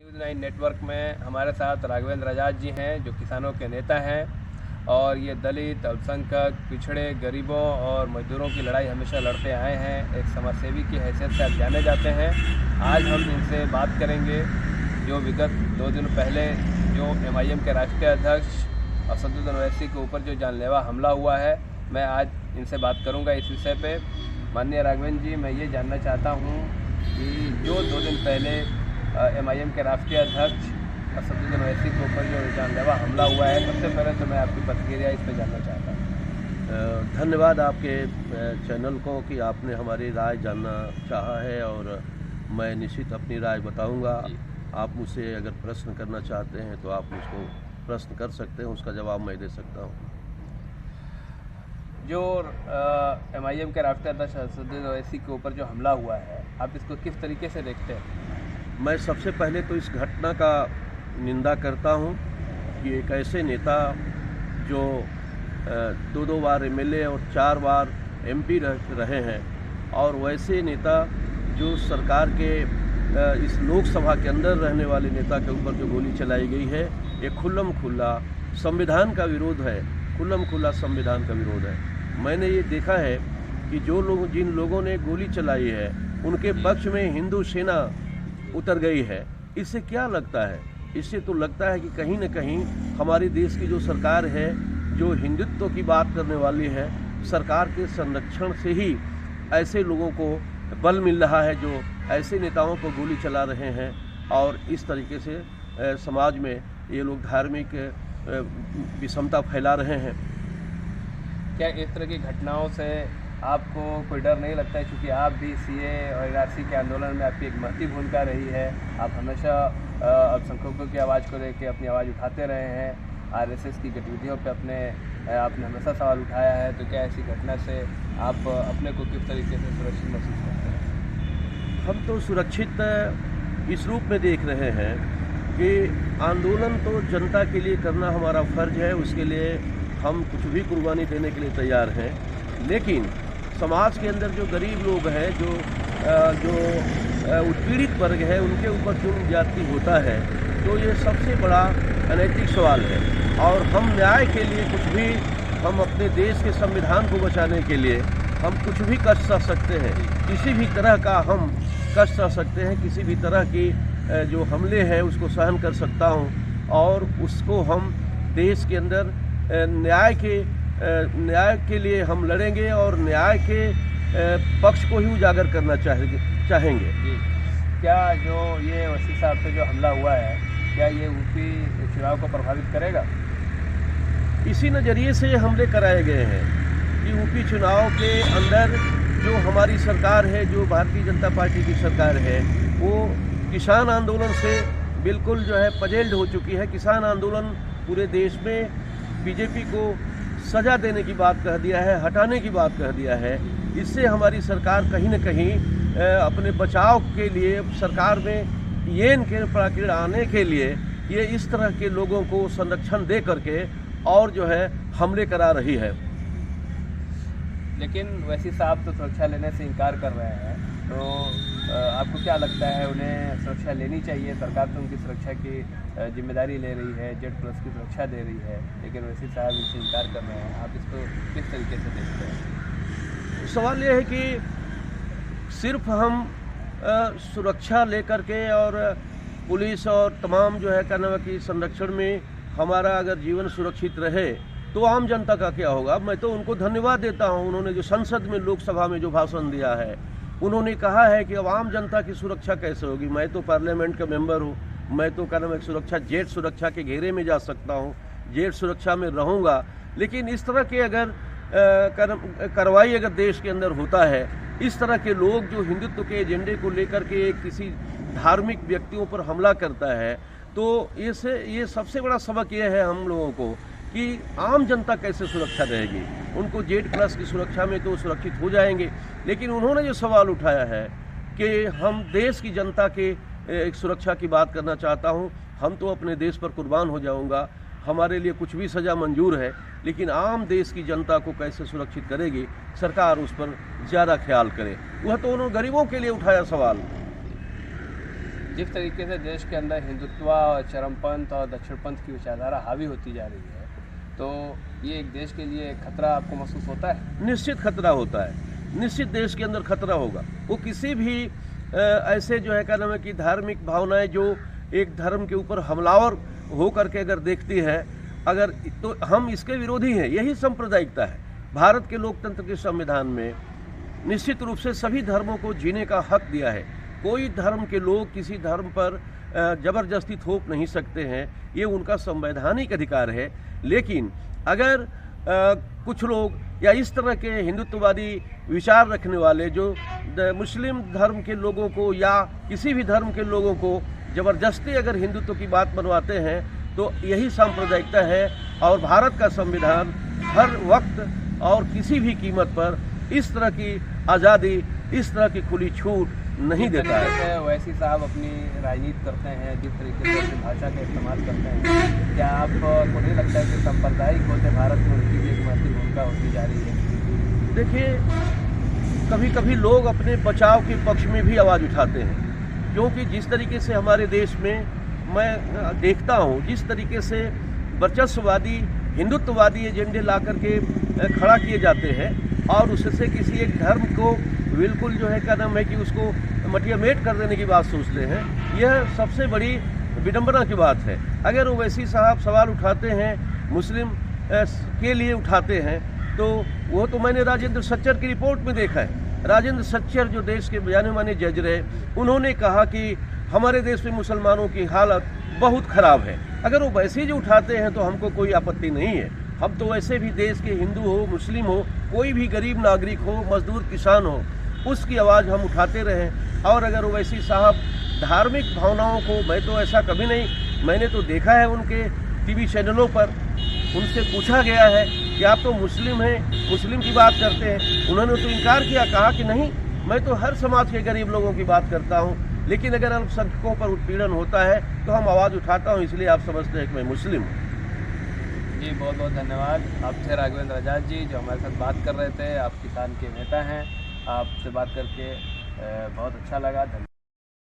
News 9 network में हमारे साथ राघवेंद्र आजाद जी हैं, जो किसानों के नेता हैं और ये दलित, अल्पसंख्यक, पिछड़े, गरीबों और मजदूरों की लड़ाई हमेशा लड़ते आए हैं। एक समाजसेवी की हैसियत से आप जाने जाते हैं। आज हम इनसे बात करेंगे जो विगत 2 दिन पहले जो MIM के राष्ट्रीय अध्यक्ष असदुद्दीन ओवैसी के ऊपर जो जानलेवा हमला हुआ है, मैं आज इनसे बात करूंगा इस विषय पे। माननीय राघवेंद्र जी, मैं ये जानना चाहता हूँ कि जो 2 दिन पहले MIM के राष्ट्रीय अध्यक्ष असदुद्दीन ओवैसी के ऊपर जो जानलेवा हमला हुआ है, सबसे पहले तो मैं आपकी प्रतिक्रिया इस पर जानना चाहता हूँ। धन्यवाद आपके चैनल को कि आपने हमारी राय जानना चाहा है और मैं निश्चित अपनी राय बताऊंगा। आप मुझसे अगर प्रश्न करना चाहते हैं तो आप मुझको प्रश्न कर सकते हैं, उसका जवाब मैं दे सकता हूँ। जो MIM के राष्ट्रीय अध्यक्ष असदुद्दीन ओवैसी के ऊपर जो हमला हुआ है, आप इसको किस तरीके से देखते हैं? मैं सबसे पहले तो इस घटना का निंदा करता हूँ कि एक ऐसे नेता जो 2 बार MLA और 4 बार MP रहे हैं और वैसे नेता जो सरकार के इस लोकसभा के अंदर रहने वाले नेता के ऊपर जो गोली चलाई गई है, ये खुल्लम खुल्ला संविधान का विरोध है, खुल्लम खुल्ला संविधान का विरोध है। मैंने ये देखा है कि जिन लोगों ने गोली चलाई है उनके पक्ष में हिंदू सेना उतर गई है। इससे क्या लगता है? इससे तो लगता है कि कहीं न कहीं हमारे देश की जो सरकार है, जो हिंदुत्व की बात करने वाली है, सरकार के संरक्षण से ही ऐसे लोगों को बल मिल रहा है जो ऐसे नेताओं को गोली चला रहे हैं और इस तरीके से समाज में ये लोग धार्मिक विषमता फैला रहे हैं। क्या इस तरह की घटनाओं से आपको कोई डर नहीं लगता है, क्योंकि आप भी CA और NRC के आंदोलन में आपकी एक महती भूमिका रही है, आप हमेशा अल्पसंख्यकों की आवाज़ को लेकर अपनी आवाज़ उठाते रहे हैं, RSS की गतिविधियों पे आपने हमेशा सवाल उठाया है, तो क्या ऐसी घटना से आप अपने को किस तरीके से सुरक्षित महसूस करते हैं? हम तो सुरक्षित इस रूप में देख रहे हैं कि आंदोलन तो जनता के लिए करना हमारा फ़र्ज है, उसके लिए हम कुछ भी कुर्बानी देने के लिए तैयार हैं। लेकिन समाज के अंदर जो गरीब लोग हैं, जो उत्पीड़ित वर्ग है, उनके ऊपर जुल्म ज्यादती होता है, तो ये सबसे बड़ा अनैतिक सवाल है। और हम न्याय के लिए हम अपने देश के संविधान को बचाने के लिए हम कुछ भी कर सकते हैं, किसी भी तरह का हम कष्ट सह सकते हैं, किसी भी तरह की जो हमले हैं उसको सहन कर सकता हूं और उसको हम देश के अंदर न्याय के लिए हम लड़ेंगे और न्याय के पक्ष को ही उजागर करना चाहेंगे। क्या जो ये ओवैसी साहब पे जो हमला हुआ है, क्या ये UP चुनाव को प्रभावित करेगा? इसी नज़रिए से हमले कराए गए हैं कि UP चुनाव के अंदर जो हमारी सरकार है, जो भारतीय जनता पार्टी की सरकार है, वो किसान आंदोलन से बिल्कुल जो है पजेल्ड हो चुकी है। किसान आंदोलन पूरे देश में BJP को सजा देने की बात कह दिया है, हटाने की बात कह दिया है। इससे हमारी सरकार कहीं न कहीं अपने बचाव के लिए सरकार में येन के प्राकीर्ण आने के लिए ये इस तरह के लोगों को संरक्षण दे करके और जो है हमले करा रही है। लेकिन ओवैसी साहब तो सुरक्षा लेने से इनकार कर रहे हैं, तो आपको क्या लगता है, उन्हें सुरक्षा लेनी चाहिए? सरकार तो उनकी सुरक्षा की जिम्मेदारी ले रही है, Z+ की सुरक्षा दे रही है, लेकिन ओवैसी साहब इससे इनकार कर रहे हैं। आप इसको किस तरीके से देखते हैं? सवाल यह है कि सिर्फ हम सुरक्षा लेकर के और पुलिस और तमाम जो है कहना कि संरक्षण में हमारा अगर जीवन सुरक्षित रहे तो आम जनता का क्या होगा? मैं तो उनको धन्यवाद देता हूं, उन्होंने जो संसद में लोकसभा में जो भाषण दिया है, उन्होंने कहा है कि अब आम जनता की सुरक्षा कैसे होगी। मैं तो पार्लियामेंट का मेंबर हूं, मैं तो कहना सुरक्षा जेट सुरक्षा के घेरे में जा सकता हूं, जेट सुरक्षा में रहूंगा। लेकिन इस तरह के अगर कार्रवाई अगर देश के अंदर होता है, इस तरह के लोग जो हिंदुत्व के एजेंडे को लेकर के किसी धार्मिक व्यक्तियों पर हमला करता है, तो ये सबसे बड़ा सबक ये है हम लोगों को कि आम जनता कैसे सुरक्षा रहेगी। उनको Z+ की सुरक्षा में तो सुरक्षित हो जाएंगे, लेकिन उन्होंने जो सवाल उठाया है कि हम देश की जनता के एक सुरक्षा की बात करना चाहता हूं, हम तो अपने देश पर कुर्बान हो जाऊंगा, हमारे लिए कुछ भी सज़ा मंजूर है, लेकिन आम देश की जनता को कैसे सुरक्षित करेगी, सरकार उस पर ज़्यादा ख्याल करे। वह तो उन्होंने गरीबों के लिए उठाया सवाल। जिस तरीके से देश के अंदर हिंदुत्व और चरमपंथ और दक्षिणपंथ की विचारधारा हावी होती जा रही है, तो ये एक देश के लिए खतरा आपको महसूस होता है? निश्चित खतरा होता है, निश्चित देश के अंदर खतरा होगा। वो किसी भी ऐसे जो है क्या नाम है कि धार्मिक भावनाएं जो एक धर्म के ऊपर हमलावर हो करके अगर देखती है, अगर तो हम इसके विरोधी हैं। यही सांप्रदायिकता है। भारत के लोकतंत्र के संविधान में निश्चित रूप से सभी धर्मों को जीने का हक दिया है। कोई धर्म के लोग किसी धर्म पर जबरदस्ती थोप नहीं सकते हैं, ये उनका संवैधानिक अधिकार है। लेकिन अगर कुछ लोग या इस तरह के हिंदुत्ववादी विचार रखने वाले जो मुस्लिम धर्म के लोगों को या किसी भी धर्म के लोगों को ज़बरदस्ती अगर हिंदुत्व की बात बनवाते हैं, तो यही सांप्रदायिकता है। और भारत का संविधान हर वक्त और किसी भी कीमत पर इस तरह की आज़ादी, इस तरह की खुली छूट नहीं देता है। वैसी साहब अपनी राजनीति करते हैं, जिस तरीके से अपनी भाषा का इस्तेमाल करते हैं, क्या आपको नहीं लगता है कि सांप्रदायिक होते भारत में उनकी भी एक महत्वपूर्ण भूमिका होती जा रही है? देखिए, कभी कभी लोग अपने बचाव के पक्ष में भी आवाज़ उठाते हैं, क्योंकि जिस तरीके से हमारे देश में मैं देखता हूँ, जिस तरीके से वर्चस्ववादी हिंदुत्ववादी एजेंडे ला करके खड़ा किए जाते हैं और उससे किसी एक धर्म को बिल्कुल जो है क्या नाम है कि उसको मटियामेट कर देने की बात सोचते हैं, यह सबसे बड़ी विडंबना की बात है। अगर ओवैसी साहब सवाल उठाते हैं, मुस्लिम के लिए उठाते हैं, तो वो तो मैंने राजेंद्र सच्चर की रिपोर्ट में देखा है। राजेंद्र सच्चर जो देश के जाने माने जज रहे, उन्होंने कहा कि हमारे देश में मुसलमानों की हालत बहुत ख़राब है। अगर वो वैसे जो उठाते हैं तो हमको कोई आपत्ति नहीं है। हम तो वैसे भी देश के हिंदू हो, मुस्लिम हो, कोई भी गरीब नागरिक हो, मजदूर किसान हो, उसकी आवाज़ हम उठाते रहें। और अगर ओवैसी साहब धार्मिक भावनाओं को, मैं तो ऐसा कभी नहीं, मैंने तो देखा है उनके टीवी चैनलों पर, उनसे पूछा गया है कि आप तो मुस्लिम हैं, मुस्लिम की बात करते हैं, उन्होंने तो इनकार किया, कहा कि नहीं, मैं तो हर समाज के गरीब लोगों की बात करता हूँ, लेकिन अगर अल्पसंख्यकों पर उत्पीड़न होता है तो हम आवाज़ उठाता हूँ, इसलिए आप समझते हैं कि मैं मुस्लिम हूँ। जी, बहुत बहुत धन्यवाद। आप थे राघवेंद्र रजात जी, जो हमारे साथ बात कर रहे थे। आप किसान के नेता हैं, आपसे बात करके बहुत अच्छा लगा। धन्यवाद।